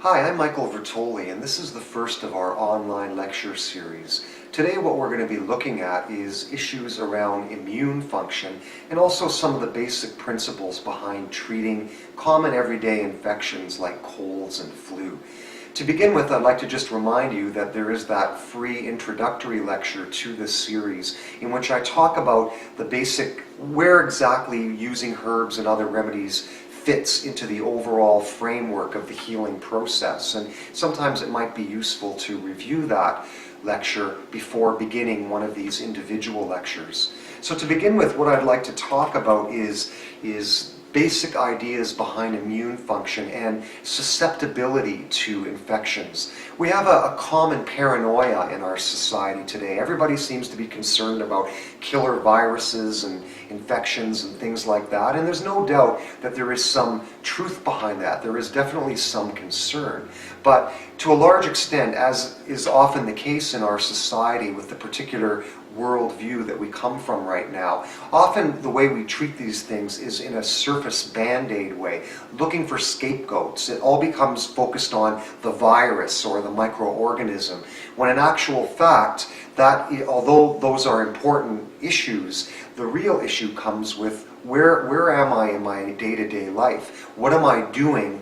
Hi, I'm Michael Vertolli, and this is the first of our online lecture series. Today what we're going to be looking at is issues around immune function and also some of the basic principles behind treating common everyday infections like colds and flu. To begin with, I'd like to just remind you that there is that free introductory lecture to this series in which I talk about the basic, where exactly using herbs and other remedies fits into the overall framework of the healing process. And sometimes it might be useful to review that lecture before beginning one of these individual lectures. So to begin with, what I'd like to talk about is basic ideas behind immune function and susceptibility to infections. We have a common paranoia in our society today. Everybody seems to be concerned about killer viruses and infections and things like that, and there's no doubt that there is some truth behind that. There is definitely some concern. But to a large extent, as is often the case in our society with the particular worldview that we come from right now, often the way we treat these things is in a surface band-aid way, looking for scapegoats. It all becomes focused on the virus or the microorganism, when in actual fact, that although those are important issues, the real issue comes with where am I in my day-to-day life? What am I doing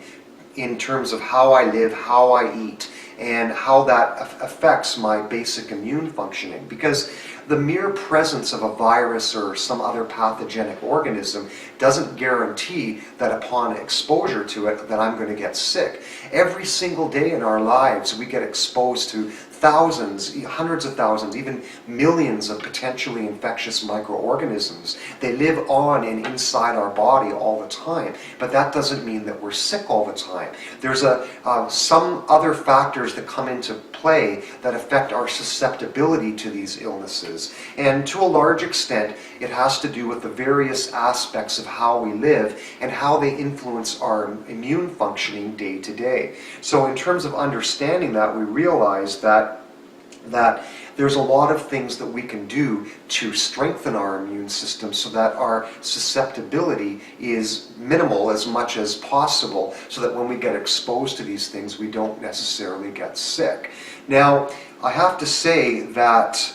in terms of how I live, how I eat, and how that affects my basic immune functioning? Because the mere presence of a virus or some other pathogenic organism doesn't guarantee that upon exposure to it that I'm going to get sick. Every single day in our lives we get exposed to thousands, hundreds of thousands, even millions of potentially infectious microorganisms. They live on and inside our body all the time, but that doesn't mean that we're sick all the time. There's some other factors that come into play that affect our susceptibility to these illnesses, and to a large extent it has to do with the various aspects of how we live and how they influence our immune functioning day to day. So in terms of understanding that, we realize that there's a lot of things that we can do to strengthen our immune system so that our susceptibility is minimal as much as possible, so that when we get exposed to these things we don't necessarily get sick. Now, I have to say that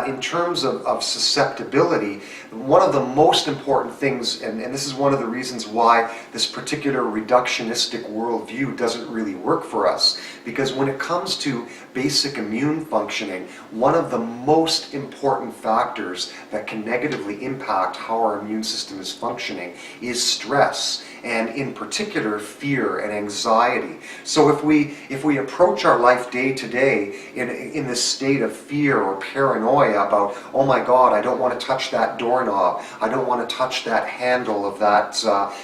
in terms of susceptibility, one of the most important things, and this is one of the reasons why this particular reductionistic worldview doesn't really work for us, because when it comes to basic immune functioning, one of the most important factors that can negatively impact how our immune system is functioning is stress, and in particular fear and anxiety. So if we approach our life day to day in this state of fear or paranoia about, oh my God, I don't want to touch that doorknob, I don't want to touch that handle of that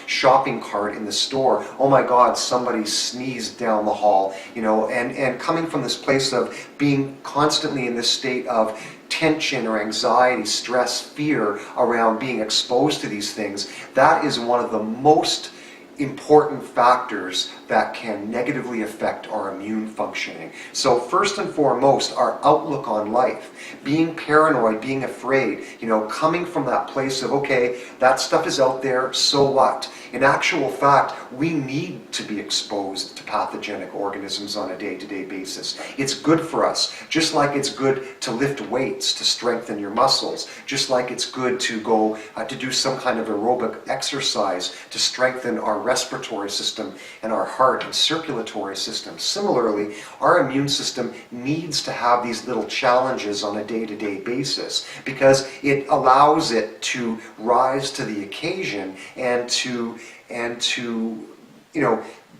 shopping cart in the store, oh my God, somebody sneezed down the hall, and coming from this place of being constantly in this state of tension or anxiety, stress, fear around being exposed to these things, that is one of the most important factors that can negatively affect our immune functioning. So first and foremost, our outlook on life, being paranoid, being afraid, coming from that place of, okay, that stuff is out there, so what? In actual fact, we need to be exposed to pathogenic organisms on a day-to-day basis. It's good for us, just like it's good to lift weights to strengthen your muscles, just like it's good to go to do some kind of aerobic exercise to strengthen our respiratory system and our heart and circulatory system. Similarly, our immune system needs to have these little challenges on a day-to-day basis, because it allows it to rise to the occasion and to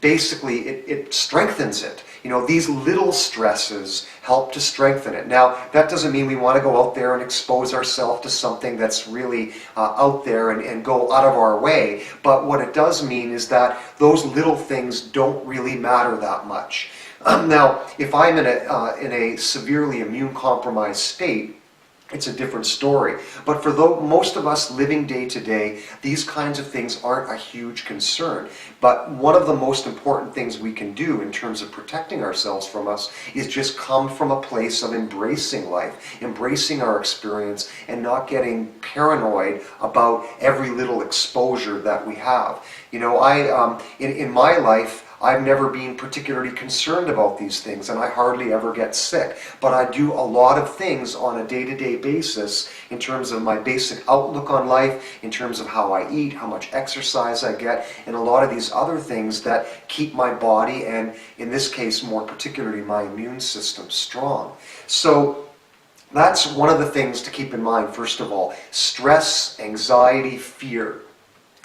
basically it strengthens it. These little stresses help to strengthen it. Now, that doesn't mean we want to go out there and expose ourselves to something that's really out there and go out of our way. But what it does mean is that those little things don't really matter that much. Now, if I'm in a severely immune-compromised state, it's a different story. But for most of us living day to day, these kinds of things aren't a huge concern. But one of the most important things we can do in terms of protecting ourselves from us is just come from a place of embracing life, embracing our experience, and not getting paranoid about every little exposure that we have. In my life, I've never been particularly concerned about these things, and I hardly ever get sick. But I do a lot of things on a day-to-day basis in terms of my basic outlook on life, in terms of how I eat, how much exercise I get, and a lot of these other things that keep my body, and in this case more particularly my immune system, strong. So that's one of the things to keep in mind. First of all, stress, anxiety, fear.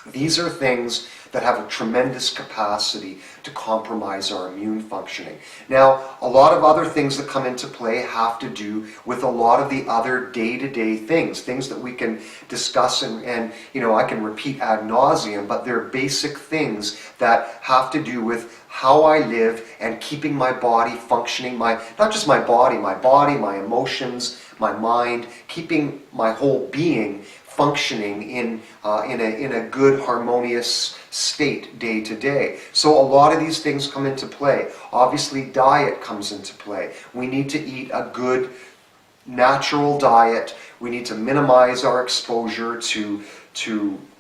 These are things that have a tremendous capacity to compromise our immune functioning. Now, a lot of other things that come into play have to do with a lot of the other day-to-day things that we can discuss and I can repeat ad nauseum, but they're basic things that have to do with how I live and keeping my body functioning, not just my body, my emotions, my mind, keeping my whole being functioning in a good, harmonious state day to day. So a lot of these things come into play. Obviously, diet comes into play. We need to eat a good, natural diet. We need to minimize our exposure to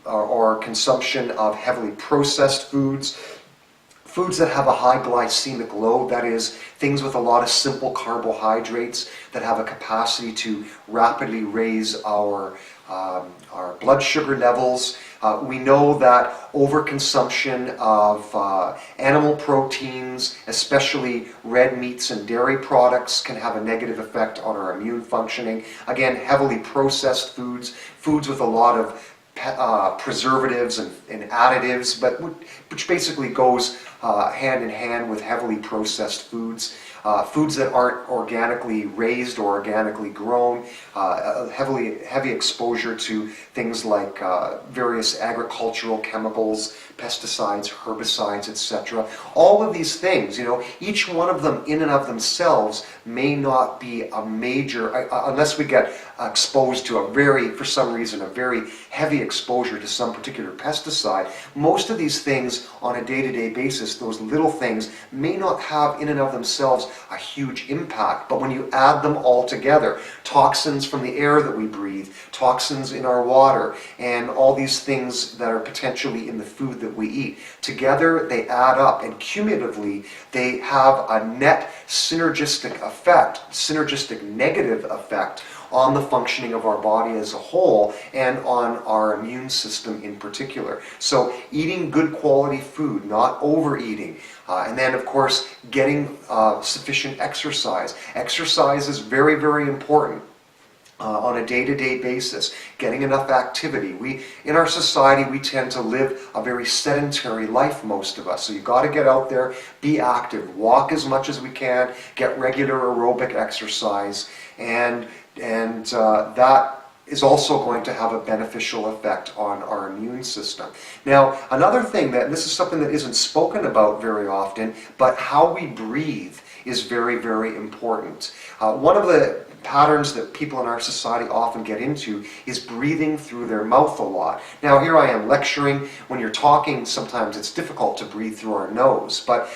our consumption of heavily processed foods. Foods that have a high glycemic load, that is, things with a lot of simple carbohydrates that have a capacity to rapidly raise our blood sugar levels. We know that overconsumption of animal proteins, especially red meats and dairy products, can have a negative effect on our immune functioning. Again, heavily processed foods with a lot of preservatives and additives, but which basically goes hand in hand with heavily processed foods. Foods that aren't organically raised or organically grown, heavy exposure to things like various agricultural chemicals, pesticides, herbicides, etc. All of these things, each one of them in and of themselves may not be a major, unless we get exposed to for some reason, a very heavy exposure to some particular pesticide. Most of these things on a day-to-day basis, those little things, may not have in and of themselves a huge impact. But when you add them all together, toxins from the air that we breathe, toxins in our water, and all these things that are potentially in the food that we eat, together they add up, and cumulatively they have a net synergistic negative effect on the functioning of our body as a whole and on our immune system in particular. So eating good quality food, not overeating, and then of course getting sufficient exercise. Exercise is very, very important. On a day-to-day basis, getting enough activity. In our society, we tend to live a very sedentary life, most of us. So you've got to get out there, be active, walk as much as we can, get regular aerobic exercise, and that is also going to have a beneficial effect on our immune system. Now, another thing this is something that isn't spoken about very often, but how we breathe is very, very important. One of the patterns that people in our society often get into is breathing through their mouth a lot. Now, here I am lecturing. When you're talking, sometimes it's difficult to breathe through our nose, but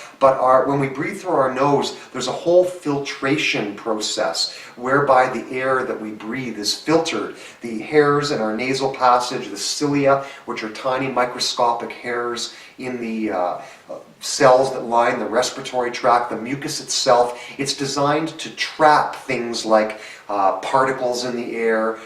when we breathe through our nose, there's a whole filtration process whereby the air that we breathe is filtered. The hairs in our nasal passage, the cilia, which are tiny microscopic hairs in the cells that line the respiratory tract, the mucus itself, it's designed to trap things like particles in the air,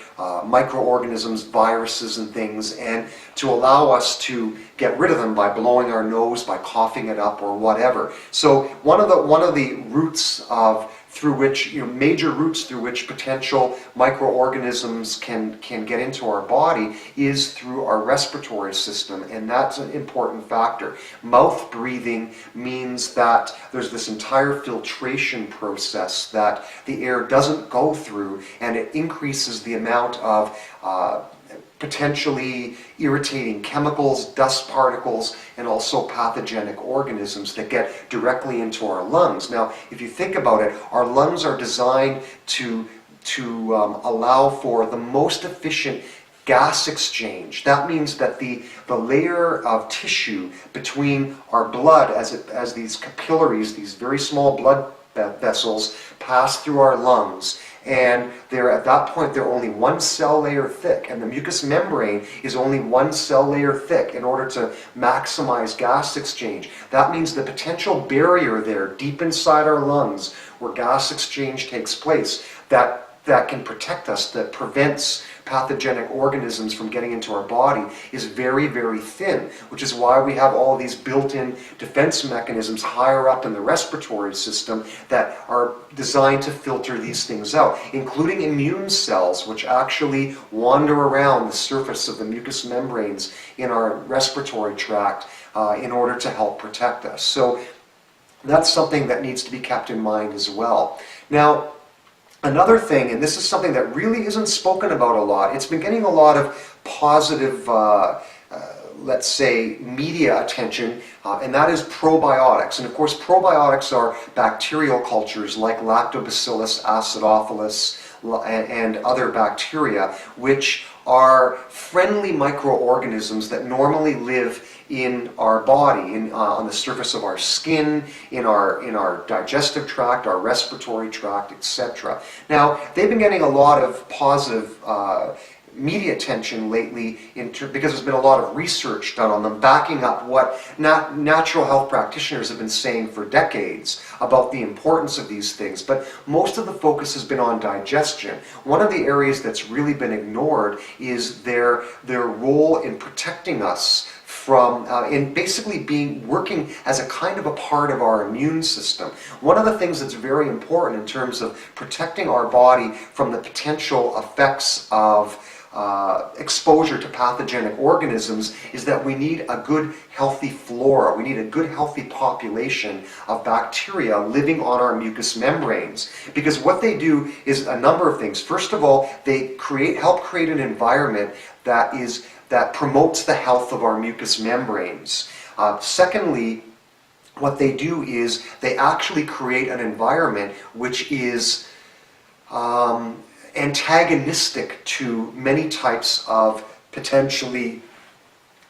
microorganisms, viruses and things, and to allow us to get rid of them by blowing our nose, by coughing it up or whatever. So one of the roots major routes through which potential microorganisms can get into our body is through our respiratory system, and that's an important factor. Mouth breathing means that there's this entire filtration process that the air doesn't go through, and it increases the amount of potentially irritating chemicals, dust particles, and also pathogenic organisms that get directly into our lungs. Now, if you think about it, our lungs are designed to allow for the most efficient gas exchange. That means that the layer of tissue between our blood, as these capillaries, these very small blood vessels, pass through our lungs And at that point, they're only one cell layer thick, and the mucous membrane is only one cell layer thick in order to maximize gas exchange. That means the potential barrier there, deep inside our lungs, where gas exchange takes place, that can protect us, that prevents pathogenic organisms from getting into our body, is very, very thin, which is why we have all these built-in defense mechanisms higher up in the respiratory system that are designed to filter these things out, including immune cells, which actually wander around the surface of the mucous membranes in our respiratory tract in order to help protect us. So that's something that needs to be kept in mind as well. Now, another thing, and this is something that really isn't spoken about a lot, it's been getting a lot of positive, let's say, media attention, and that is probiotics. And of course, probiotics are bacterial cultures like Lactobacillus acidophilus and other bacteria, which are friendly microorganisms that normally live in our body, on the surface of our skin, in our digestive tract, our respiratory tract, etc. Now, they've been getting a lot of positive media attention lately because there's been a lot of research done on them, backing up what natural health practitioners have been saying for decades about the importance of these things. But most of the focus has been on digestion. One of the areas that's really been ignored is their role in protecting us from, in basically working as a kind of a part of our immune system. One of the things that's very important in terms of protecting our body from the potential effects of exposure to pathogenic organisms is that we need a good healthy flora. We need a good healthy population of bacteria living on our mucous membranes, because what they do is a number of things. First of all, they help create an environment that promotes the health of our mucous membranes. Secondly, what they do is they actually create an environment which is antagonistic to many types of potentially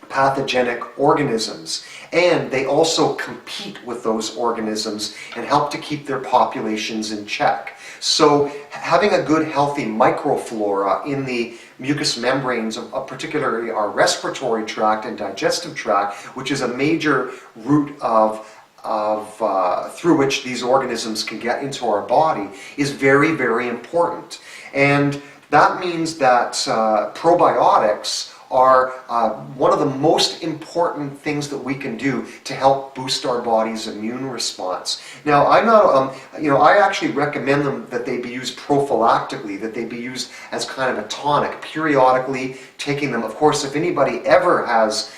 pathogenic organisms, and they also compete with those organisms and help to keep their populations in check. So having a good healthy microflora in the mucous membranes of particularly our respiratory tract and digestive tract, which is a major route through which these organisms can get into our body, is very, very important. And that means that probiotics are one of the most important things that we can do to help boost our body's immune response. Now, I actually recommend them that they be used prophylactically, that they be used as kind of a tonic, periodically taking them. Of course, if anybody ever has,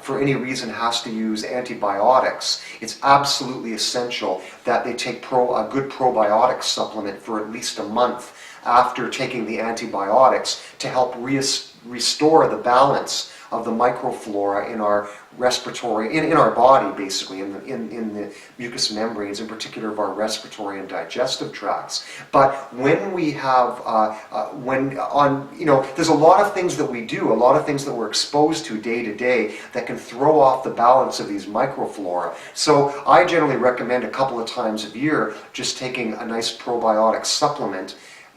for any reason, has to use antibiotics, it's absolutely essential that they take a good probiotic supplement for at least a month after taking the antibiotics to help restore the balance of the microflora in our respiratory, in our body, basically, in the mucous membranes, in particular of our respiratory and digestive tracts. But when we have, there's a lot of things that we do, a lot of things that we're exposed to day to day that can throw off the balance of these microflora. So I generally recommend a couple of times a year just taking a nice probiotic supplement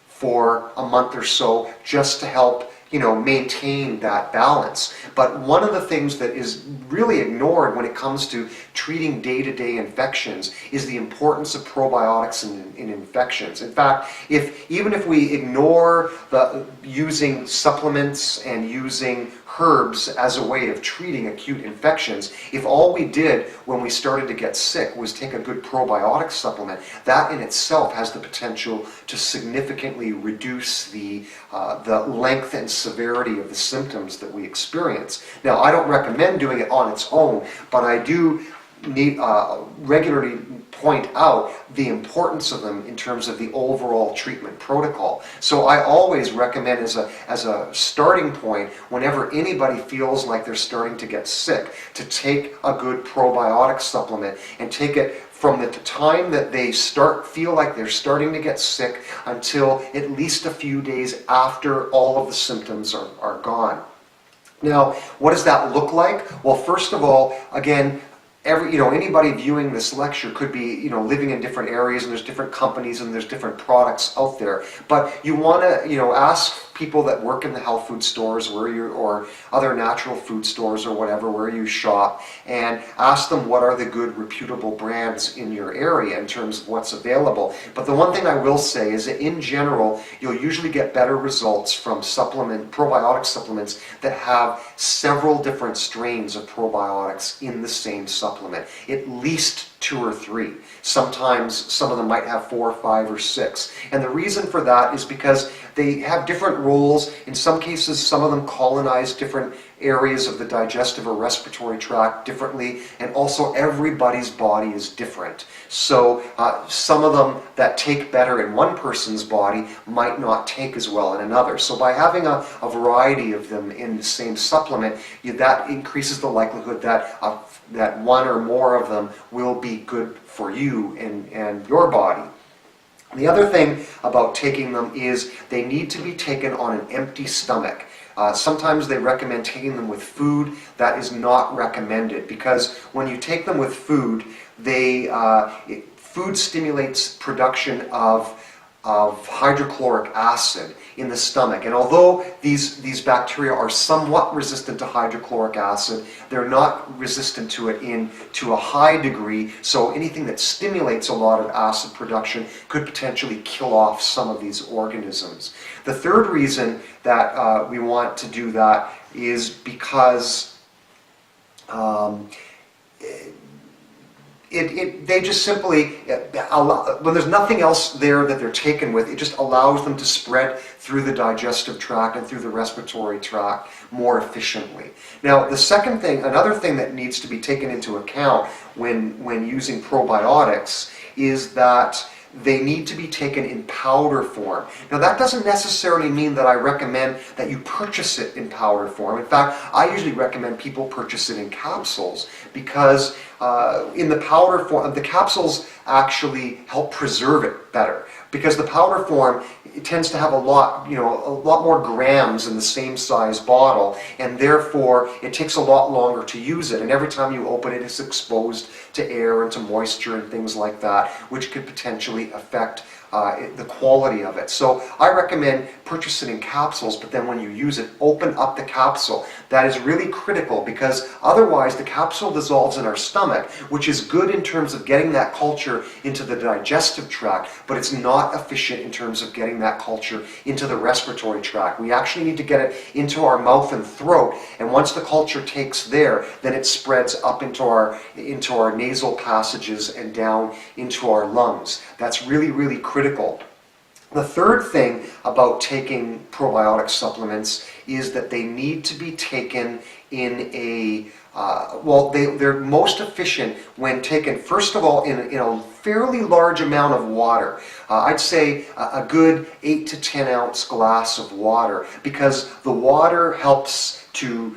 for a month or so, just to help maintain that balance. But one of the things that is really ignored when it comes to treating day-to-day infections is the importance of probiotics in infections. In fact, even if we ignore using supplements and using herbs as a way of treating acute infections, if all we did when we started to get sick was take a good probiotic supplement, that in itself has the potential to significantly reduce the length and severity of the symptoms that we experience. Now, I don't recommend doing it on its own, but I do regularly point out the importance of them in terms of the overall treatment protocol. So I always recommend as a starting point, whenever anybody feels like they're starting to get sick, to take a good probiotic supplement and take it from the time that they feel like they're starting to get sick until at least a few days after all of the symptoms are gone. Now, what does that look like? Well, first of all, again, anybody viewing this lecture could be, living in different areas, and there's different companies and there's different products out there. But you want to, ask people that work in the health food stores or other natural food stores or whatever, where you shop, and ask them what are the good reputable brands in your area in terms of what's available. But the one thing I will say is that in general, you'll usually get better results from probiotic supplements that have several different strains of probiotics in the same supplement, at least 2 or 3. Sometimes some of them might have 4, 5, or 6. And the reason for that is because they have different roles. In some cases, some of them colonize different areas of the digestive or respiratory tract differently, and also everybody's body is different. So some of them that take better in one person's body might not take as well in another. So by having a variety of them in the same supplement, that increases the likelihood that one or more of them will be good for you and your body. The other thing about taking them is they need to be taken on an empty stomach. Sometimes they recommend taking them with food. That is not recommended, because when you take them with food, food stimulates production of hydrochloric acid in the stomach. And although these bacteria are somewhat resistant to hydrochloric acid, they're not resistant to it to a high degree. So anything that stimulates a lot of acid production could potentially kill off some of these organisms. The third reason that we want to do that is because they just simply when there's nothing else there that they're taken with, it just allows them to spread through the digestive tract and through the respiratory tract more efficiently. Now, another thing that needs to be taken into account when using probiotics is that they need to be taken in powder form. Now, that doesn't necessarily mean that I recommend that you purchase it in powder form. In fact, I usually recommend people purchase it in capsules, because in the powder form, the capsules actually help preserve it better. Because the powder form, it tends to have a lot more grams in the same size bottle, and therefore it takes a lot longer to use it. And every time you open it, it's exposed to air and to moisture and things like that, which could potentially affect the quality of it. So I recommend purchasing in capsules, but then when you use it, open up the capsule. That is really critical, because otherwise the capsule dissolves in our stomach, which is good in terms of getting that culture into the digestive tract, but it's not efficient in terms of getting that culture into the respiratory tract. We actually need to get it into our mouth and throat, and once the culture takes there, then it spreads up into our nasal passages and down into our lungs. That's really, really critical. The third thing about taking probiotic supplements is that they need to be taken in they're most efficient when taken, first of all, in a fairly large amount of water. I'd say a good 8 to 10 ounce glass of water, because the water helps to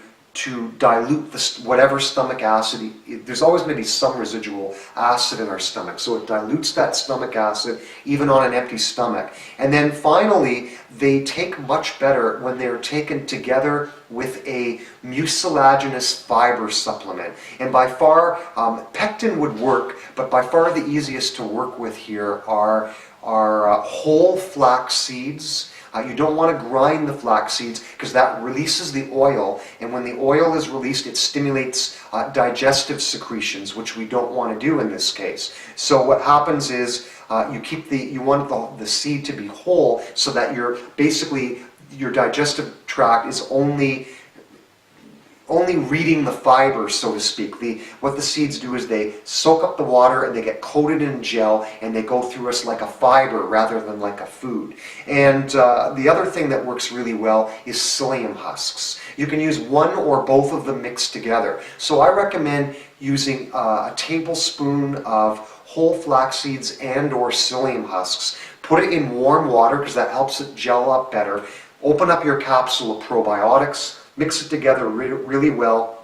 dilute whatever stomach acid. There's always going to be some residual acid in our stomach, so it dilutes that stomach acid even on an empty stomach. And then finally, they take much better when they're taken together with a mucilaginous fiber supplement. And by far, pectin would work, but by far the easiest to work with here are whole flax seeds. You don't want to grind the flax seeds, because that releases the oil, and when the oil is released, it stimulates digestive secretions, which we don't want to do in this case. So what happens is you want the seed to be whole, so that your digestive tract is only reading the fiber, so to speak. What the seeds do is they soak up the water and they get coated in gel, and they go through us like a fiber rather than like a food. And the other thing that works really well is psyllium husks. You can use one or both of them mixed together. So I recommend using a tablespoon of whole flax seeds and or psyllium husks. Put it in warm water, because that helps it gel up better. Open up your capsule of probiotics, mix it together really well,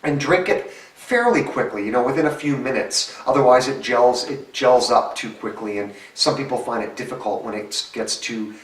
and drink it fairly quickly, within a few minutes. Otherwise it gels up too quickly, and some people find it difficult when it gets too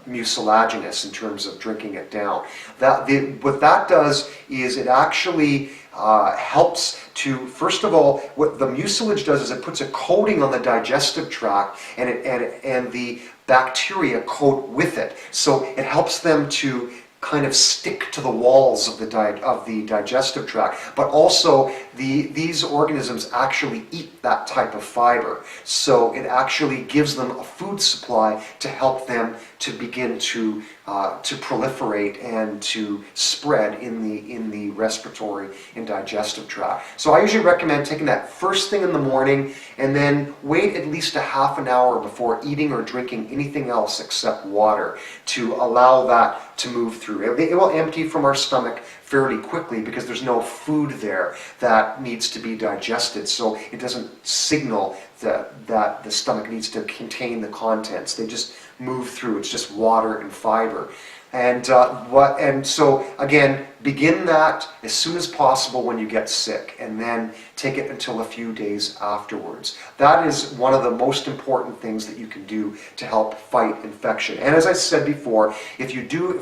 mucilaginous in terms of drinking it down. What that does is it actually helps to, first of all, what the mucilage does is it puts a coating on the digestive tract, and the bacteria coat with it. So it helps them to kind of stick to the walls of the digestive tract, but also these organisms actually eat that type of fiber. So it actually gives them a food supply to help them to begin to proliferate and to spread in the respiratory and digestive tract. So I usually recommend taking that first thing in the morning, and then wait at least a half an hour before eating or drinking anything else except water to allow that to move through. It will empty from our stomach fairly quickly because there's no food there that needs to be digested, so it doesn't signal that the stomach needs to contain the contents. They just move through. It's just water and fiber. And so again, begin that as soon as possible when you get sick, and then take it until a few days afterwards. That is one of the most important things that you can do to help fight infection. And as I said before, if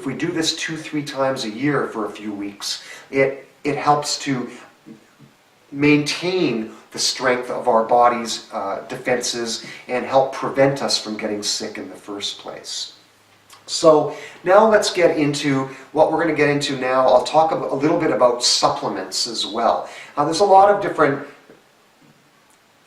we do this 2-3 times a year for a few weeks, it helps to maintain the strength of our body's defenses and help prevent us from getting sick in the first place. So now let's get into what we're going to get into now. I'll talk a little bit about supplements as well. There's a lot of different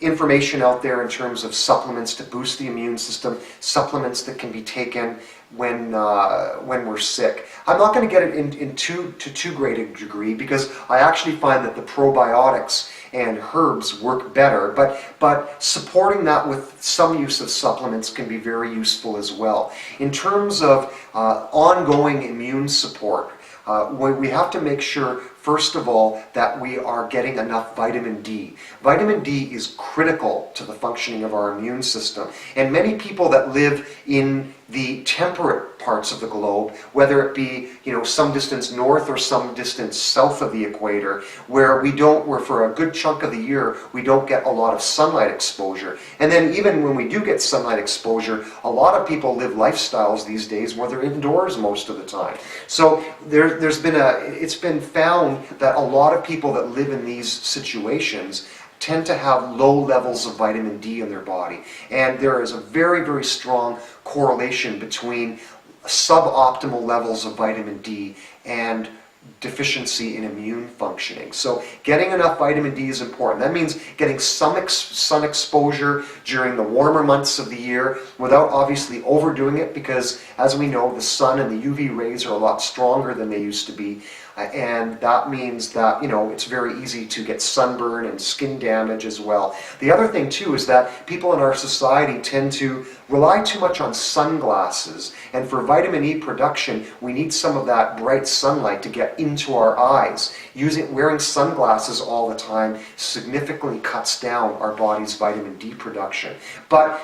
information out there in terms of supplements to boost the immune system, supplements that can be taken when we're sick. I'm not going to get it to too great a degree, because I actually find that the probiotics and herbs work better, but supporting that with some use of supplements can be very useful as well. In terms of ongoing immune support, we have to make sure, first of all, that we are getting enough vitamin D. Vitamin D is critical to the functioning of our immune system, and many people that live in the temperate parts of the globe, whether it be some distance north or some distance south of the equator, where for a good chunk of the year we don't get a lot of sunlight exposure. And then even when we do get sunlight exposure, a lot of people live lifestyles these days where they're indoors most of the time. So it's been found that a lot of people that live in these situations tend to have low levels of vitamin D in their body. And there is a very, very strong correlation between suboptimal levels of vitamin D and deficiency in immune functioning. So getting enough vitamin D is important. That means getting some sun exposure during the warmer months of the year without obviously overdoing it, because as we know, the sun and the UV rays are a lot stronger than they used to be. And that means that, it's very easy to get sunburn and skin damage as well. The other thing too is that people in our society tend to rely too much on sunglasses. And for vitamin E production, we need some of that bright sunlight to get into our eyes. Wearing sunglasses all the time significantly cuts down our body's vitamin D production. But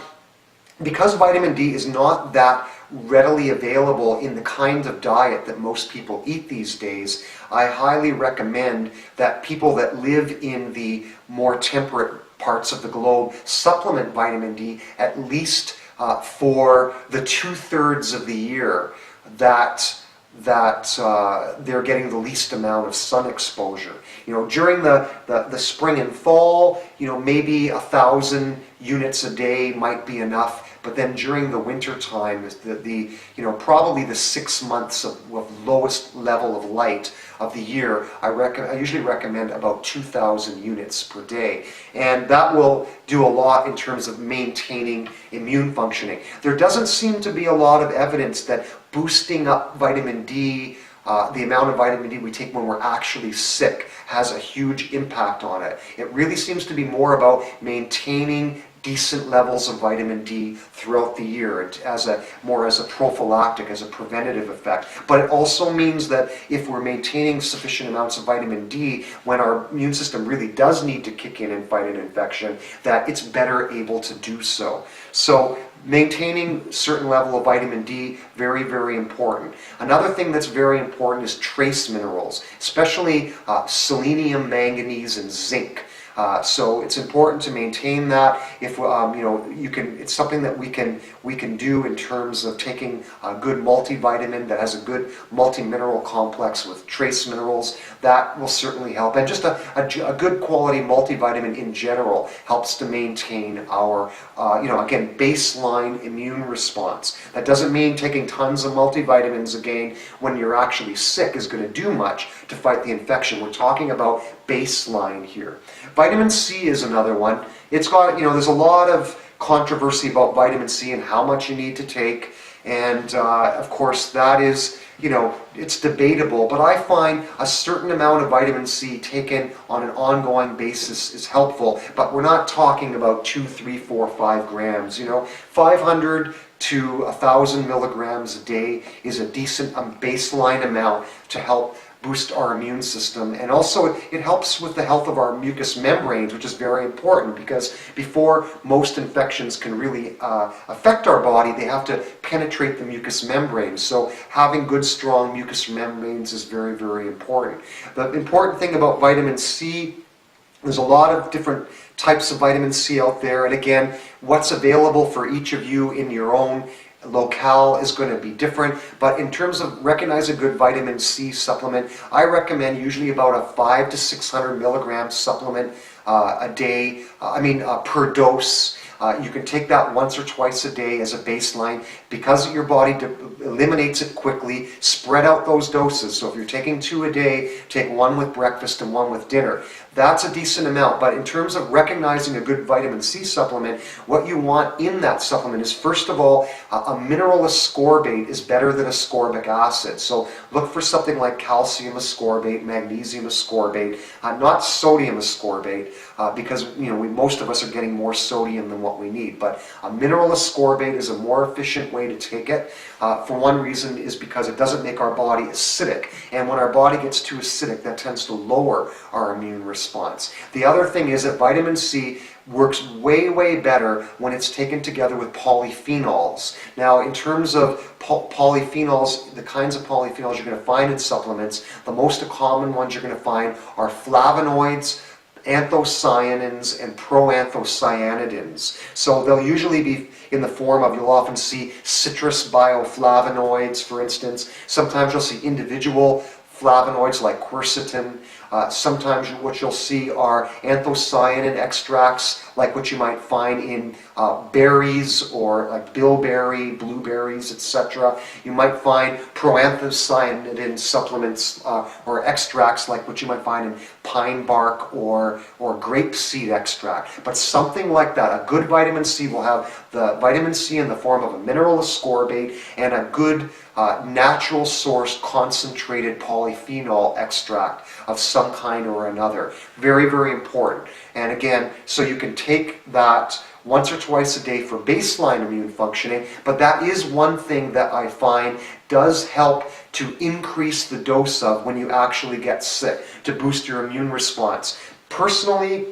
because vitamin D is not that readily available in the kind of diet that most people eat these days, I highly recommend that people that live in the more temperate parts of the globe supplement vitamin D at least for the 2/3 of the year that they're getting the least amount of sun exposure. During the spring and fall, maybe 1,000 units a day might be enough. But then during the winter time, probably the 6 months of lowest level of light of the year, I usually recommend about 2,000 units per day. And that will do a lot in terms of maintaining immune functioning. There doesn't seem to be a lot of evidence that boosting up vitamin D, the amount of vitamin D we take when we're actually sick, has a huge impact on it. It really seems to be more about maintaining decent levels of vitamin D throughout the year more as a prophylactic, as a preventative effect. But it also means that if we're maintaining sufficient amounts of vitamin D when our immune system really does need to kick in and fight an infection, that it's better able to do so. So Maintaining a certain level of vitamin D, very, very important. Another thing that's very important is trace minerals, especially selenium, manganese, and zinc. So it's important to maintain that. If it's something that we can do in terms of taking a good multivitamin that has a good multi-mineral complex with trace minerals. That will certainly help. And just a good quality multivitamin in general helps to maintain our, again, baseline immune response. That doesn't mean taking tons of multivitamins again when you're actually sick is going to do much to fight the infection. We're talking about baseline here. Vitamin C is another one. It's got, there's a lot of controversy about vitamin C and how much you need to take. And of course, that is, it's debatable, but I find a certain amount of vitamin C taken on an ongoing basis is helpful. But we're not talking about 2, 3, 4, 5 grams. 500 to 1,000 milligrams a day is a decent baseline amount to help boost our immune system, and also it helps with the health of our mucous membranes, which is very important because before most infections can really affect our body, they have to penetrate the mucous membranes. So having good, strong mucous membranes is very, very important. The important thing about vitamin C, there's a lot of different types of vitamin C out there, and again, what's available for each of you in your own locale is going to be different, but in terms of recognizing a good vitamin C supplement, I recommend usually about a 500 to 600 milligram supplement a day, per dose. You can take that once or twice a day as a baseline. Because your body eliminates it quickly, spread out those doses. So if you're taking 2 a day, take 1 with breakfast and 1 with dinner. That's a decent amount. But in terms of recognizing a good vitamin C supplement, what you want in that supplement is, first of all, a mineral ascorbate is better than ascorbic acid. So look for something like calcium ascorbate, magnesium ascorbate, not sodium ascorbate, because most of us are getting more sodium than what we need. But a mineral ascorbate is a more efficient way to take it. For one reason is because it doesn't make our body acidic. And when our body gets too acidic, that tends to lower our immune response. The other thing is that vitamin C works way, way better when it's taken together with polyphenols. Now, in terms of polyphenols, the kinds of polyphenols you're going to find in supplements, the most common ones you're going to find are flavonoids, anthocyanins, and proanthocyanidins. So they'll usually be in the form of, you'll often see citrus bioflavonoids, for instance. Sometimes you'll see individual flavonoids like quercetin. Sometimes what you'll see are anthocyanin extracts like what you might find in berries or like bilberry, blueberries, etc. You might find proanthocyanidin supplements or extracts like what you might find in pine bark or grapeseed extract. But something like that, a good vitamin C will have the vitamin C in the form of a mineral ascorbate and a good natural source concentrated polyphenol extract of some kind or another. Very, very important. And again, so you can take that once or twice a day for baseline immune functioning, but that is one thing that I find does help to increase the dose of when you actually get sick, to boost your immune response. Personally,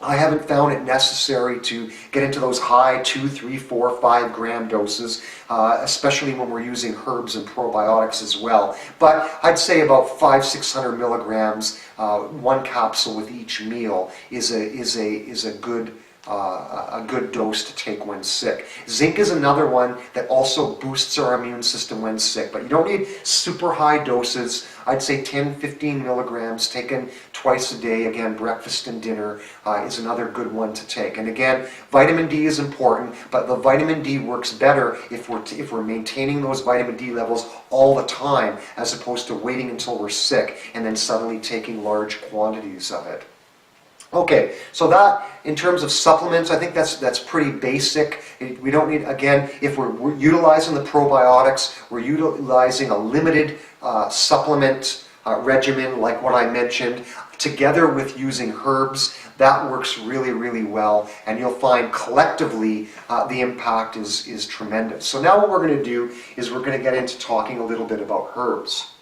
I haven't found it necessary to get into those high 2, 3, 4, 5 gram doses, especially when we're using herbs and probiotics as well. But I'd say about 500-600 milligrams, 1 capsule with each meal is a good dose to take when sick. Zinc is another one that also boosts our immune system when sick, but you don't need super high doses. I'd say 10-15 milligrams taken twice a day. Again, breakfast and dinner is another good one to take. And again, vitamin D is important, but the vitamin D works better if we're maintaining those vitamin D levels all the time, as opposed to waiting until we're sick and then suddenly taking large quantities of it. Okay, so that, in terms of supplements, I think that's pretty basic. We don't need, again, if we're utilizing the probiotics, we're utilizing a limited supplement regimen like what I mentioned, together with using herbs. That works really, really well, and you'll find collectively the impact is tremendous. So now what we're going to do is we're going to get into talking a little bit about herbs.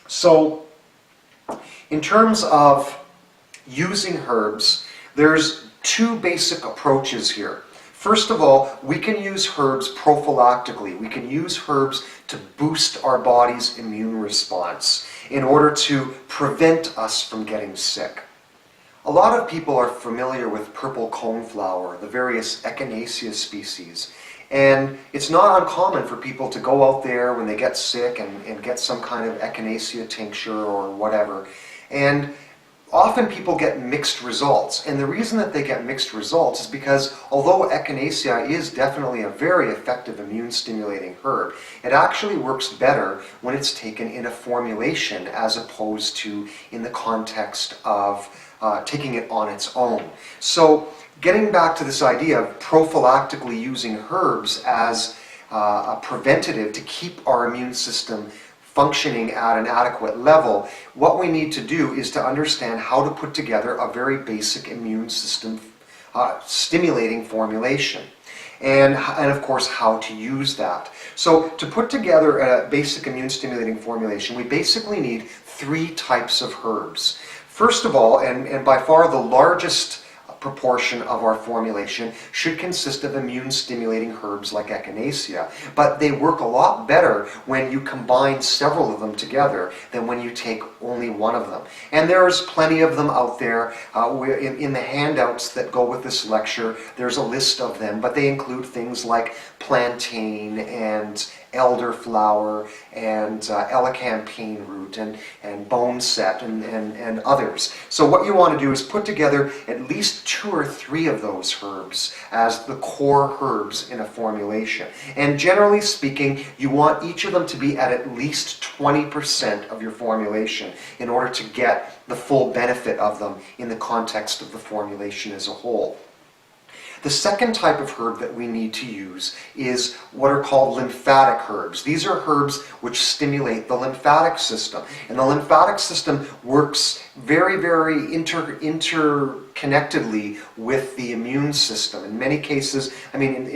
So, in terms of using herbs, there's 2 basic approaches here. First of all, we can use herbs prophylactically. We can use herbs to boost our body's immune response in order to prevent us from getting sick. A lot of people are familiar with purple coneflower, the various echinacea species. And it's not uncommon for people to go out there when they get sick and get some kind of echinacea tincture or whatever. And often people get mixed results. And the reason that they get mixed results is because although echinacea is definitely a very effective immune stimulating herb, it actually works better when it's taken in a formulation as opposed to in the context of taking it on its own. So getting back to this idea of prophylactically using herbs as a preventative to keep our immune system functioning at an adequate level, what we need to do is to understand how to put together a very basic immune system stimulating formulation. And of course how to use that. So to put together a basic immune stimulating formulation, we basically need 3 types of herbs. First of all, and by far the largest proportion of our formulation should consist of immune stimulating herbs like echinacea, but they work a lot better when you combine several of them together than when you take only one of them. And there's plenty of them out there. In the handouts that go with this lecture, there's a list of them, but they include things like plantain and elderflower and elecampane root and boneset and others. So what you want to do is put together at least 2 or 3 of those herbs as the core herbs in a formulation. And generally speaking, you want each of them to be at least 20% of your formulation in order to get the full benefit of them in the context of the formulation as a whole. The second type of herb that we need to use is what are called lymphatic herbs. These are herbs which stimulate the lymphatic system. And the lymphatic system works very, very interconnectedly with the immune system. In many cases, I mean,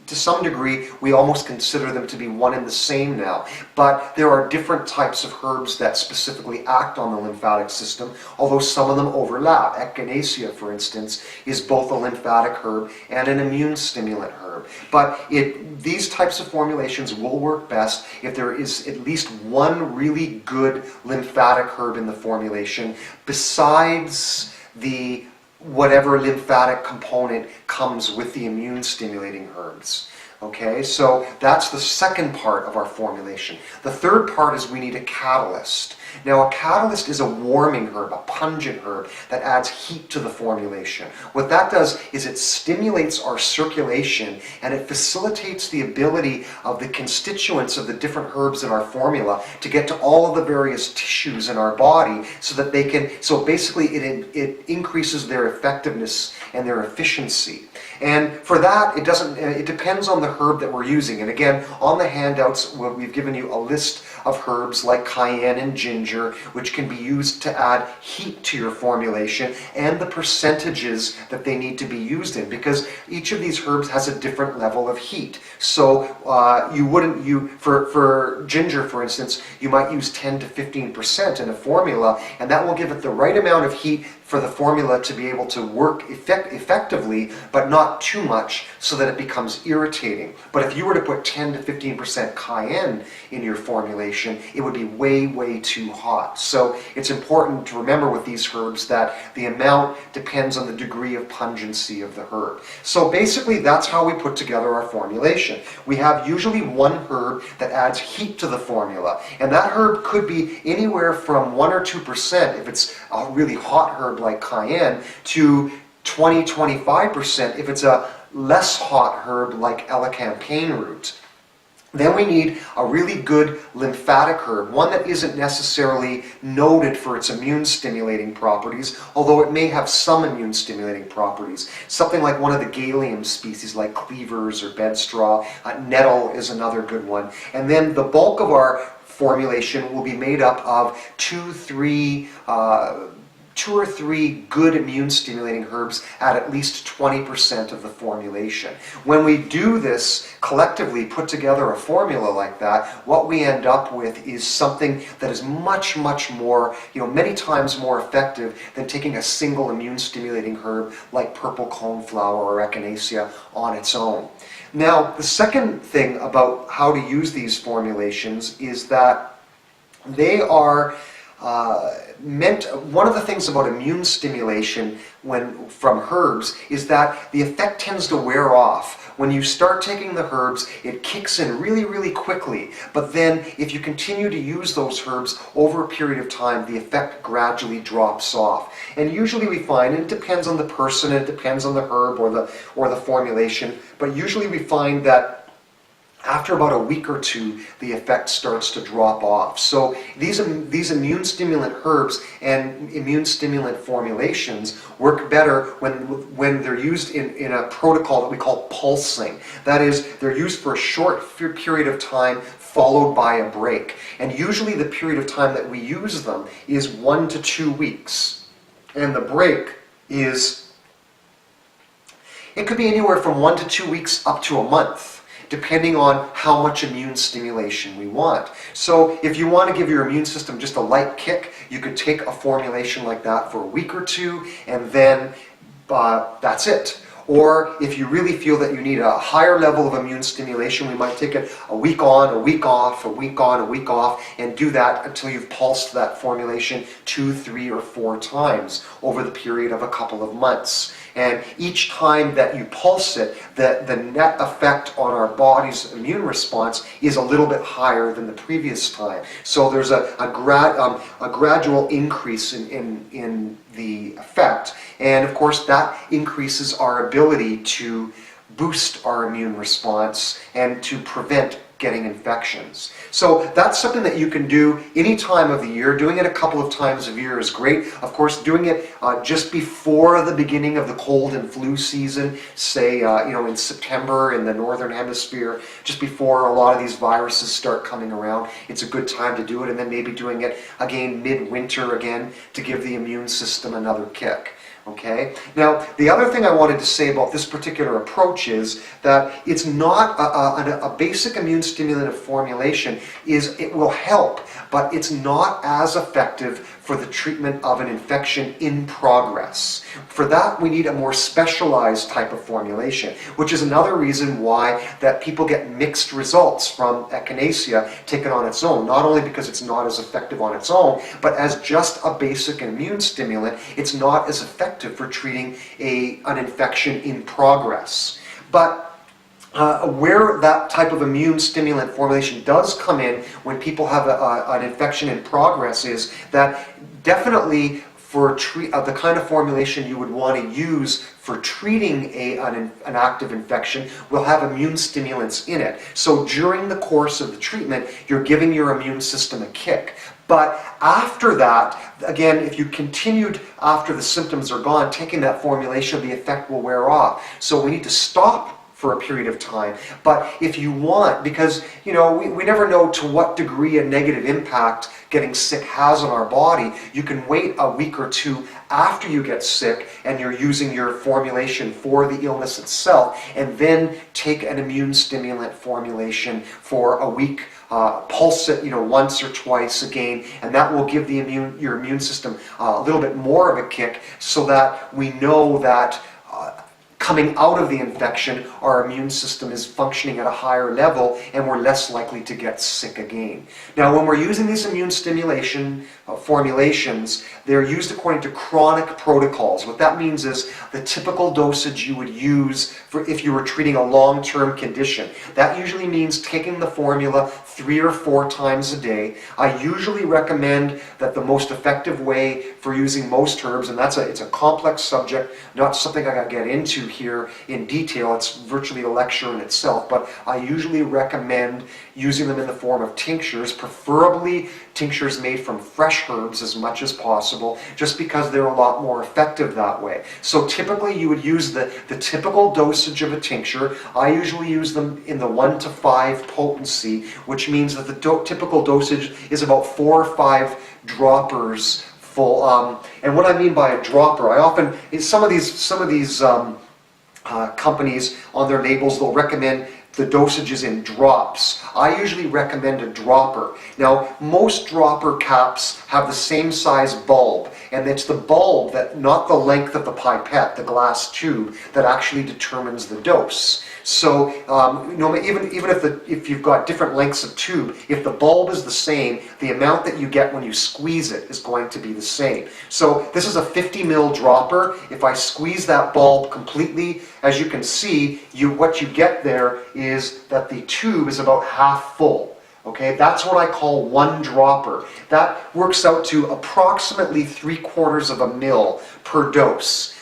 to some degree, we almost consider them to be one and the same now. But there are different types of herbs that specifically act on the lymphatic system, although some of them overlap. Echinacea, for instance, is both a lymphatic herb and an immune stimulant herb. But these types of formulations will work best if there is at least one really good lymphatic herb in the formulation besides the whatever lymphatic component comes with the immune stimulating herbs. Okay, so that's the second part of our formulation. The third part is we need a catalyst. Now, a catalyst is a warming herb, a pungent herb that adds heat to the formulation. What that does is it stimulates our circulation and it facilitates the ability of the constituents of the different herbs in our formula to get to all of the various tissues in our body so that they can, so basically it increases their effectiveness and their efficiency. And for that, it depends on the herb that we're using. And again, on the handouts, we've given you a list of herbs like cayenne and ginger, which can be used to add heat to your formulation, and the percentages that they need to be used in, because each of these herbs has a different level of heat. So for ginger, for instance, you might use 10 to 15% in a formula, and that will give it the right amount of heat for the formula to be able to work effectively, but not too much so that it becomes irritating. But if you were to put 10 to 15% cayenne in your formulation, it would be way, way too hot. So it's important to remember with these herbs that the amount depends on the degree of pungency of the herb. So basically that's how we put together our formulation. We have usually one herb that adds heat to the formula, and that herb could be anywhere from 1 or 2% if it's a really hot herb like cayenne, to 20-25% if it's a less hot herb like elecampane root. Then we need a really good lymphatic herb, one that isn't necessarily noted for its immune stimulating properties, although it may have some immune stimulating properties. Something like one of the galium species like cleavers or bedstraw. Nettle is another good one. And then the bulk of our formulation will be made up of 2 2 or 3 good immune stimulating herbs at least 20% of the formulation. When we do this collectively, put together a formula like that, what we end up with is something that is much, much more, many times more effective than taking a single immune stimulating herb like purple coneflower or echinacea on its own. Now, the second thing about how to use these formulations is that they are one of the things about immune stimulation from herbs is that the effect tends to wear off. When you start taking the herbs, it kicks in really, really quickly. But then if you continue to use those herbs over a period of time, the effect gradually drops off. And usually we find, and it depends on the person, it depends on the herb or the formulation, but usually we find that after about a week or two, the effect starts to drop off. So these immune stimulant herbs and immune stimulant formulations work better when they're used in a protocol that we call pulsing. That is, they're used for a short period of time followed by a break. And usually the period of time that we use them is 1 to 2 weeks. And the break is, it could be anywhere from 1 to 2 weeks up to a month, depending on how much immune stimulation we want. So if you want to give your immune system just a light kick, you could take a formulation like that for a week or two, and then that's it. Or if you really feel that you need a higher level of immune stimulation, we might take it a week on, a week off, a week on, a week off, and do that until you've pulsed that formulation 2, 3, or 4 times over the period of a couple of months. And each time that you pulse it, the net effect on our body's immune response is a little bit higher than the previous time. So there's a gradual increase in the effect. And of course that increases our ability to boost our immune response and to prevent getting infections. So that's something that you can do any time of the year. Doing it a couple of times a year is great. Of course, doing it just before the beginning of the cold and flu season, say in September in the northern hemisphere, just before a lot of these viruses start coming around, it's a good time to do it. And then maybe doing it again midwinter again to give the immune system another kick. Okay. Now, the other thing I wanted to say about this particular approach is that it's not a basic immune stimulant formulation. It will help, but it's not as effective for the treatment of an infection in progress. For that, we need a more specialized type of formulation, which is another reason why that people get mixed results from echinacea taken on its own. Not only because it's not as effective on its own, but as just a basic immune stimulant, it's not as effective for treating an infection in progress. But where that type of immune stimulant formulation does come in when people have an infection in progress is that definitely for the kind of formulation you would want to use for treating an active infection will have immune stimulants in it. So during the course of the treatment, you're giving your immune system a kick. But after that, again, if you continued after the symptoms are gone, taking that formulation, the effect will wear off. So we need to stop for a period of time. But if you want, because we never know to what degree a negative impact getting sick has on our body, you can wait a week or two after you get sick and you're using your formulation for the illness itself, and then take an immune stimulant formulation for a week. Pulse it, once or twice again, and that will give your immune system a little bit more of a kick, so that we know that coming out of the infection, our immune system is functioning at a higher level and we're less likely to get sick again. Now, when we're using these immune stimulation formulations, they're used according to chronic protocols. What that means is the typical dosage you would use for if you were treating a long-term condition. That usually means taking the formula 3 or 4 times a day. I usually recommend that the most effective way for using most herbs, and it's a complex subject, not something I gotta get into here in detail, it's virtually a lecture in itself, but I usually recommend using them in the form of tinctures, preferably tinctures made from fresh herbs as much as possible, just because they're a lot more effective that way. So typically you would use the typical dosage of a tincture. I usually use them in the 1 to 5 potency, which means that the typical dosage is about 4 or 5 droppers full. And what I mean by a dropper, some of these companies on their labels, they'll recommend the dosages in drops. I usually recommend a dropper. Now, most dropper caps have the same size bulb, and it's the bulb, not the length of the pipette, the glass tube, that actually determines the dose. So even if you've got different lengths of tube, if the bulb is the same, the amount that you get when you squeeze it is going to be the same. So this is a 50 ml dropper. If I squeeze that bulb completely, as you can see, what you get there is that the tube is about half full. Okay, that's what I call one dropper. That works out to approximately 3/4 of a ml per dose.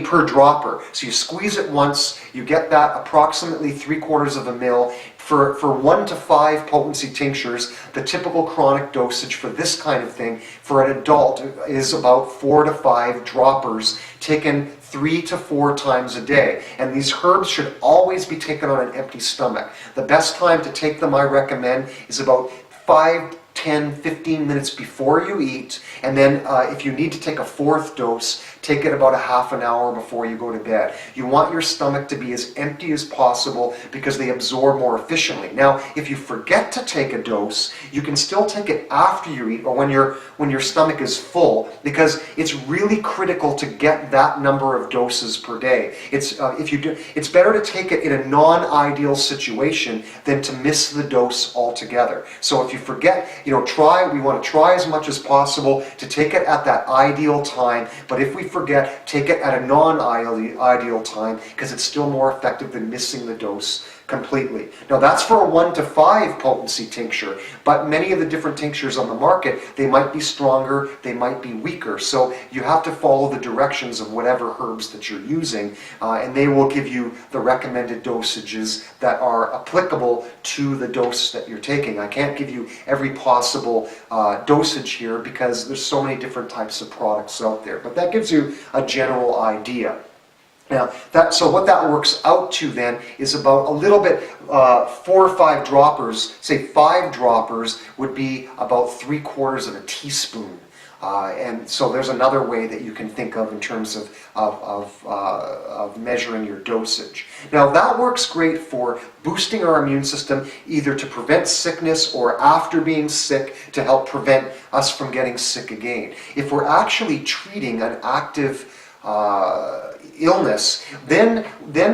Per dropper. So you squeeze it once, you get that approximately 3/4 of a ml. For 1 to 5 potency tinctures, the typical chronic dosage for this kind of thing for an adult is about 4 to 5 droppers taken 3 to 4 times a day. And these herbs should always be taken on an empty stomach. The best time to take them, I recommend, is about 5, 10, 15 minutes before you eat, and then if you need to take a 4th dose, take it about a half an hour before you go to bed. You want your stomach to be as empty as possible because they absorb more efficiently. Now, if you forget to take a dose, you can still take it after you eat or when your stomach is full, because it's really critical to get that number of doses per day. It's better to take it in a non-ideal situation than to miss the dose altogether. So if you forget, we want to try as much as possible to take it at that ideal time, but if we forget, take it at a non-ideal time, because it's still more effective than missing the dose completely. Now that's for a 1 to 5 potency tincture, but many of the different tinctures on the market, they might be stronger, they might be weaker, so you have to follow the directions of whatever herbs that you're using, and they will give you the recommended dosages that are applicable to the dose that you're taking. I can't give you every possible dosage here because there's so many different types of products out there, but that gives you a general idea. Now, so what that works out to then is about a little bit, 4 or 5 droppers, say 5 droppers would be about 3/4 of a teaspoon. And so there's another way that you can think of in terms of measuring your dosage. Now that works great for boosting our immune system, either to prevent sickness or after being sick to help prevent us from getting sick again. If we're actually treating an active illness, then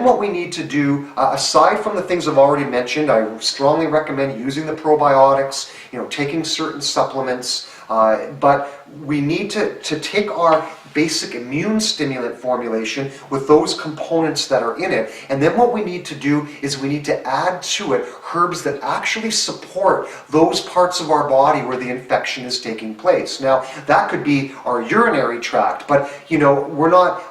what we need to do, aside from the things I've already mentioned, I strongly recommend using the probiotics, taking certain supplements, but we need to take our basic immune stimulant formulation with those components that are in it, and then what we need to do is we need to add to it herbs that actually support those parts of our body where the infection is taking place. Now that could be our urinary tract, but we're not,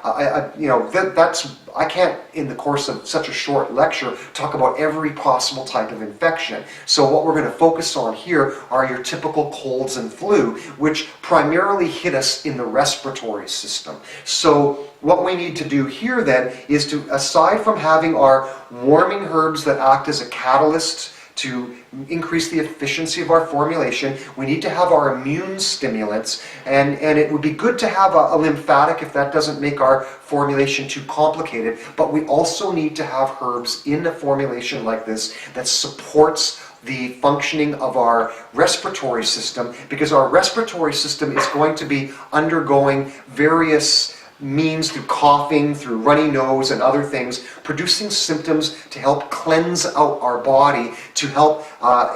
I can't, in the course of such a short lecture, talk about every possible type of infection. So what we're going to focus on here are your typical colds and flu, which primarily hit us in the respiratory system. So what we need to do here then is to, aside from having our warming herbs that act as a catalyst to increase the efficiency of our formulation, we need to have our immune stimulants, and it would be good to have a lymphatic if that doesn't make our formulation too complicated, but we also need to have herbs in a formulation like this that supports the functioning of our respiratory system, because our respiratory system is going to be undergoing various means through coughing, through runny nose and other things, producing symptoms to help cleanse out our body, to help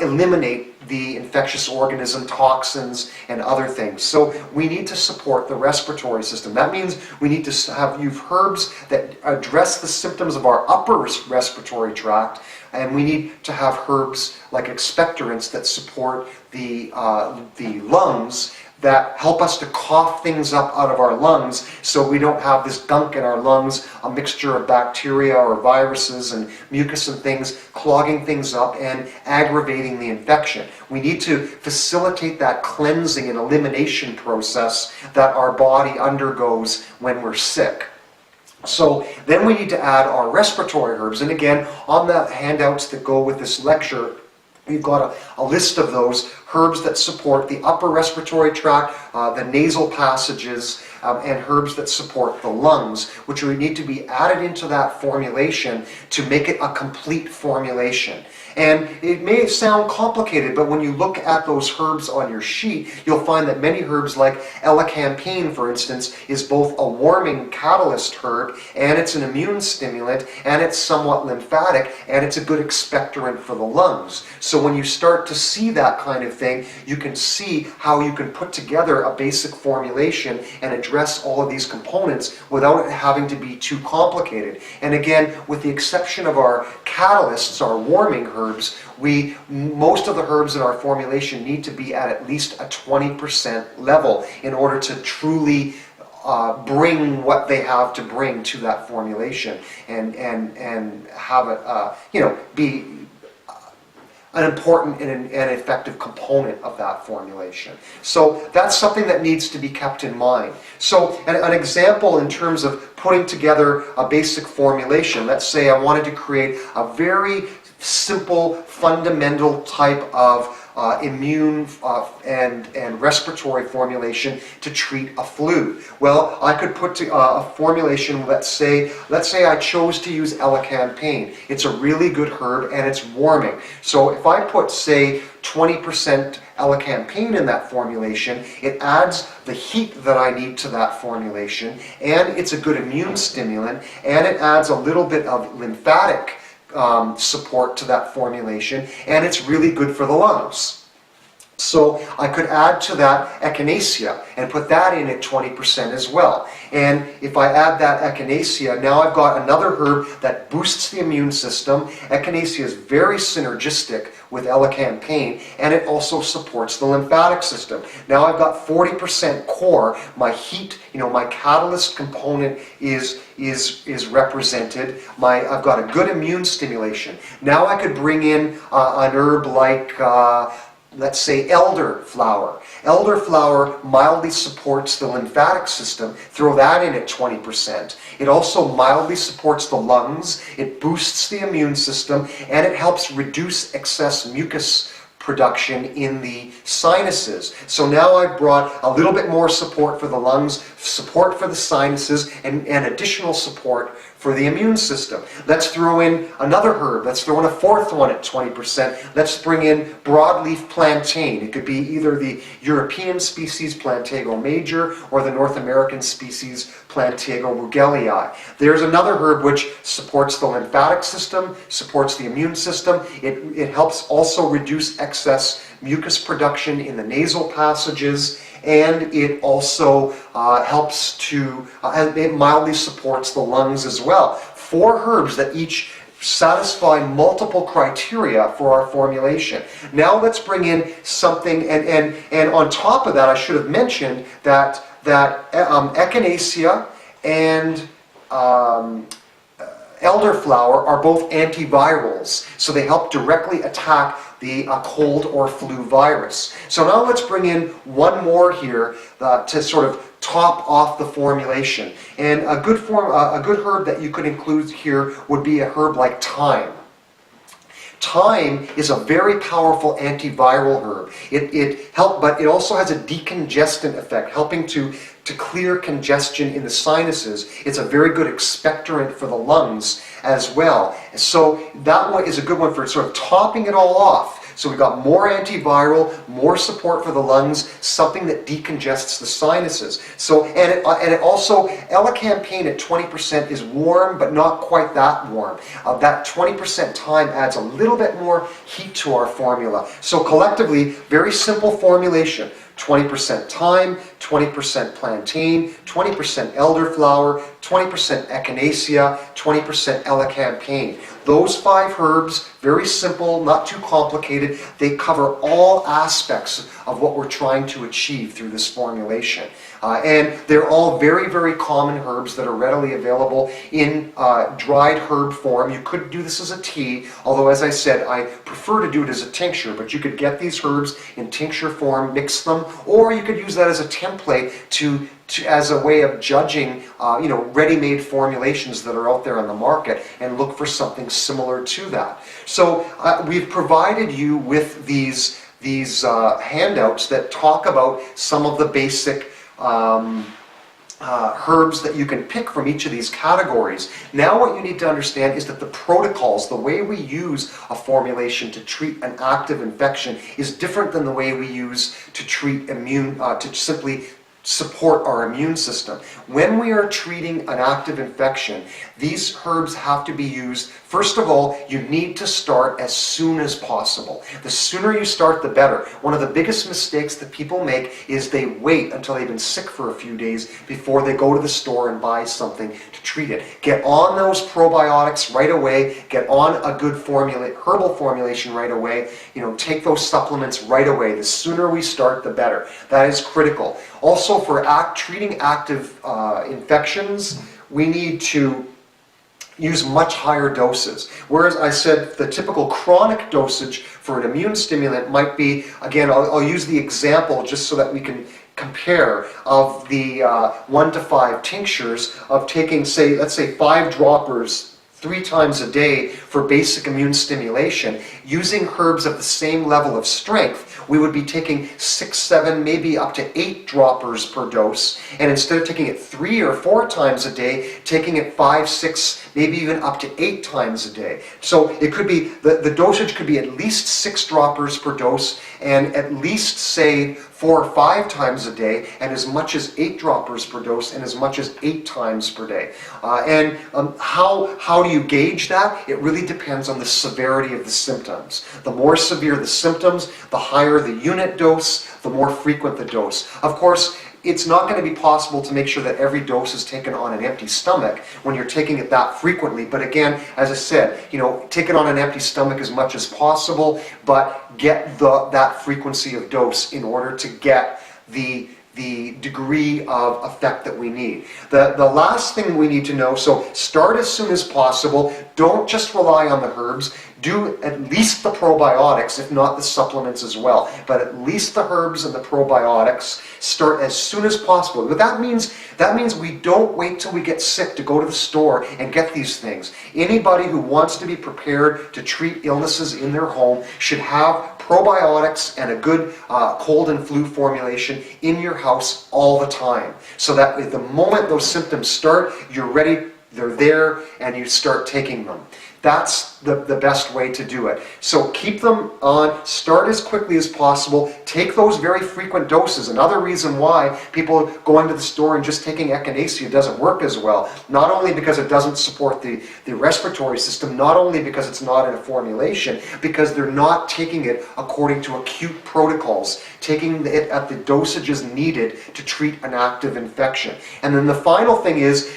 eliminate the infectious organism, toxins, and other things. So we need to support the respiratory system. That means we need to use herbs that address the symptoms of our upper respiratory tract, and we need to have herbs like expectorants that support the lungs, that help us to cough things up out of our lungs so we don't have this gunk in our lungs, a mixture of bacteria or viruses and mucus and things clogging things up and aggravating the infection. We need to facilitate that cleansing and elimination process that our body undergoes when we're sick. So then we need to add our respiratory herbs, and again, on the handouts that go with this lecture, We've got a list of those herbs that support the upper respiratory tract, the nasal passages, and herbs that support the lungs, which would need to be added into that formulation to make it a complete formulation. And it may sound complicated, but when you look at those herbs on your sheet, you'll find that many herbs, like accompanying, for instance, is both a warming catalyst herb, and it's an immune stimulant, and it's somewhat lymphatic, and it's a good expectorant for the lungs. So when you start to see that kind of thing, you can see how you can put together a basic formulation and address all of these components without it having to be too complicated. And again, with the exception of our catalysts, our warming herbs, most of the herbs in our formulation need to be at least a 20% level in order to truly bring what they have to bring to that formulation and have it be an important and effective component of that formulation. So that's something that needs to be kept in mind. So an example in terms of putting together a basic formulation, let's say I wanted to create a very simple, fundamental type of immune and respiratory formulation to treat a flu. Well, I could put a formulation, let's say I chose to use elecampane. It's a really good herb and it's warming. So if I put, say, 20% elecampane in that formulation, it adds the heat that I need to that formulation, and it's a good immune stimulant, and it adds a little bit of lymphatic support to that formulation, and it's really good for the lungs. So I could add to that echinacea and put that in at 20% as well. And if I add that echinacea, now I've got another herb that boosts the immune system. Echinacea is very synergistic with elecampane, and it also supports the lymphatic system. Now I've got 40% core. My heat, my catalyst component is represented. I've got a good immune stimulation. Now I could bring in an herb like let's say elderflower. Elderflower mildly supports the lymphatic system. Throw that in at 20%. It also mildly supports the lungs. It boosts the immune system, and it helps reduce excess mucus production in the sinuses. So now I've brought a little bit more support for the lungs, support for the sinuses, and additional support for the immune system. Let's throw in another herb. Let's throw in a fourth one at 20%. Let's bring in broadleaf plantain. It could be either the European species Plantago major or the North American species Plantago rugelii. There's another herb which supports the lymphatic system, supports the immune system. It helps also reduce excess mucus production in the nasal passages, and it also helps to, it mildly supports the lungs as well. 4 herbs that each satisfy multiple criteria for our formulation. Now let's bring in something, and on top of that I should have mentioned that echinacea and elderflower are both antivirals, so they help directly attack the cold or flu virus. So now let's bring in one more here to sort of top off the formulation. And a good herb that you could include here would be a herb like thyme. Thyme is a very powerful antiviral herb. But it also has a decongestant effect, helping to clear congestion in the sinuses. It's a very good expectorant for the lungs as well. So that one is a good one for sort of topping it all off. So we've got more antiviral, more support for the lungs, something that decongests the sinuses. So and it also, elecampane at 20% is warm, but not quite that warm. That 20% thyme adds a little bit more heat to our formula. So collectively, very simple formulation. 20% thyme, 20% plantain, 20% elderflower, 20% echinacea, 20% elecampane. Those 5 herbs, very simple, not too complicated. They cover all aspects of what we're trying to achieve through this formulation. And they're all very, very common herbs that are readily available in dried herb form. You could do this as a tea, although as I said, I prefer to do it as a tincture, but you could get these herbs in tincture form, mix them, or you could use that as a temperature template as a way of judging, ready-made formulations that are out there on the market, and look for something similar to that. So we've provided you with these handouts that talk about some of the basic herbs that you can pick from each of these categories. Now what you need to understand is that the protocols, the way we use a formulation to treat an active infection, is different than the way we use to treat to simply support our immune system. When we are treating an active infection, these herbs have to be used. First of all, you need to start as soon as possible. The sooner you start, the better. One of the biggest mistakes that people make is they wait until they've been sick for a few days before they go to the store and buy something to treat it. Get on those probiotics right away. Get on a good herbal formulation right away. Take those supplements right away. The sooner we start, the better. That is critical. Also, for treating active infections, we need to use much higher doses. Whereas I said the typical chronic dosage for an immune stimulant might be, again, I'll use the example just so that we can compare, of the 1 to 5 tinctures of taking, let's say 5 droppers 3 times a day for basic immune stimulation. Using herbs of the same level of strength, we would be taking 6, 7, maybe up to 8 droppers per dose, and instead of taking it 3 or 4 times a day, taking it 5, 6, maybe even up to 8 times a day. So it could be, the dosage could be at least 6 droppers per dose, and at least, say, 4 or 5 times a day, and as much as 8 droppers per dose, and as much as 8 times per day. How do you gauge that? It really depends on the severity of the symptoms. The more severe the symptoms, the higher the unit dose, the more frequent the dose. Of course, it's not going to be possible to make sure that every dose is taken on an empty stomach when you're taking it that frequently. But again, as I said, take it on an empty stomach as much as possible, but get that frequency of dose in order to get the degree of effect that we need. The last thing we need to know, so start as soon as possible. Don't just rely on the herbs. Do at least the probiotics, if not the supplements as well. But at least the herbs and the probiotics. Start as soon as possible. But that means we don't wait till we get sick to go to the store and get these things. Anybody who wants to be prepared to treat illnesses in their home should have probiotics and a good cold and flu formulation in your house all the time. So that at the moment those symptoms start, you're ready, they're there, and you start taking them. That's the best way to do it. So keep them on, start as quickly as possible, take those very frequent doses. Another reason why people going to the store and just taking echinacea doesn't work as well, not only because it doesn't support the respiratory system, not only because it's not in a formulation, because they're not taking it according to acute protocols, taking it at the dosages needed to treat an active infection. And then the final thing is,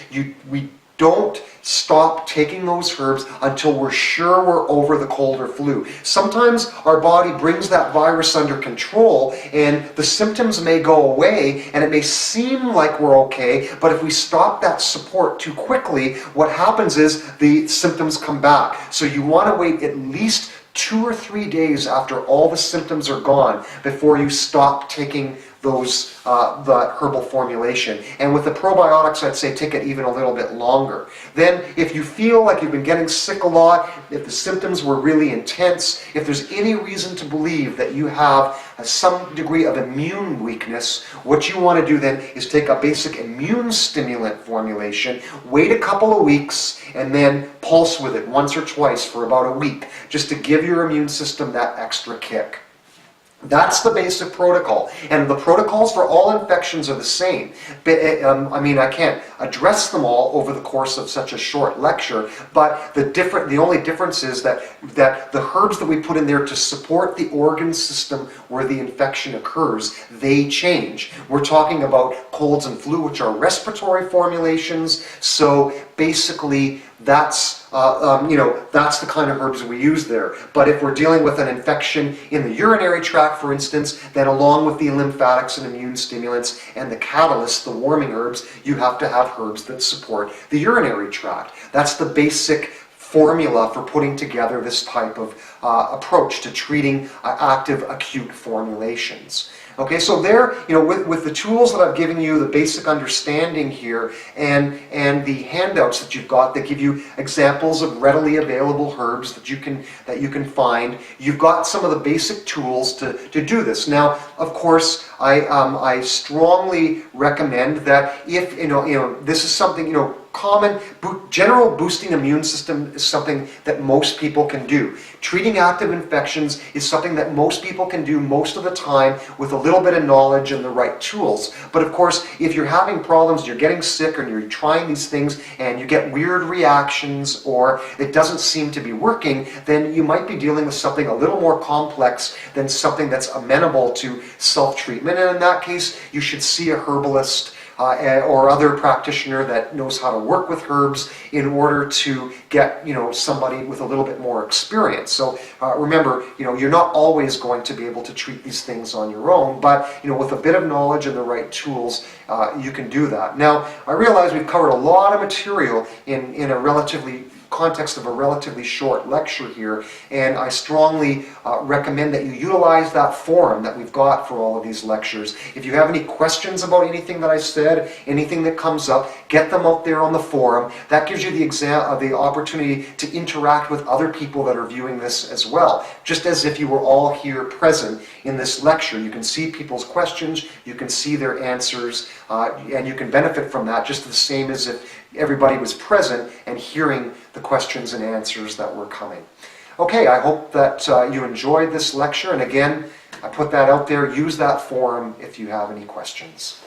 we don't stop taking those herbs until we're sure we're over the cold or flu. Sometimes our body brings that virus under control and the symptoms may go away and it may seem like we're okay, but if we stop that support too quickly, what happens is the symptoms come back. So you want to wait at least 2 or 3 days after all the symptoms are gone before you stop taking those the herbal formulation. And with the probiotics, I'd say take it even a little bit longer. Then if you feel like you've been getting sick a lot, if the symptoms were really intense, if there's any reason to believe that you have some degree of immune weakness, what you want to do then is take a basic immune stimulant formulation, wait a couple of weeks, and then pulse with it once or twice for about a week, just to give your immune system that extra kick. That's the basic protocol, and the protocols for all infections are the same. I can't address them all over the course of such a short lecture, but the only difference is that the herbs that we put in there to support the organ system where the infection occurs, they change. We're talking about colds and flu, which are respiratory formulations, so basically that's the kind of herbs we use there. But if we're dealing with an infection in the urinary tract, for instance, then along with the lymphatics and immune stimulants and the catalysts, the warming herbs, you have to have herbs that support the urinary tract. That's the basic formula for putting together this type of approach to treating active acute formulations. Okay, so there, with the tools that I've given you, the basic understanding here, and the handouts that you've got that give you examples of readily available herbs that you can find, you've got some of the basic tools to do this. Now, of course, I strongly recommend that if this is something common general boosting immune system is something that most people can do. Treating active infections is something that most people can do most of the time with a little bit of knowledge and the right tools. But of course, if you're having problems, you're getting sick, or you're trying these things and you get weird reactions, or it doesn't seem to be working, then you might be dealing with something a little more complex than something that's amenable to self-treatment. And in that case, you should see a herbalist or other practitioner that knows how to work with herbs in order to get somebody with a little bit more experience. So remember, you're not always going to be able to treat these things on your own, but with a bit of knowledge and the right tools, you can do that. Now, I realize we've covered a lot of material in a context of a relatively short lecture here, and I strongly recommend that you utilize that forum that we've got for all of these lectures. If you have any questions about anything that I said, anything that comes up, get them out there on the forum. That gives you the opportunity to interact with other people that are viewing this as well, just as if you were all here present in this lecture. You can see people's questions, you can see their answers, and you can benefit from that just the same as if everybody was present and hearing the questions and answers that were coming. Okay, I hope that you enjoyed this lecture, and again, I put that out there. Use that forum if you have any questions.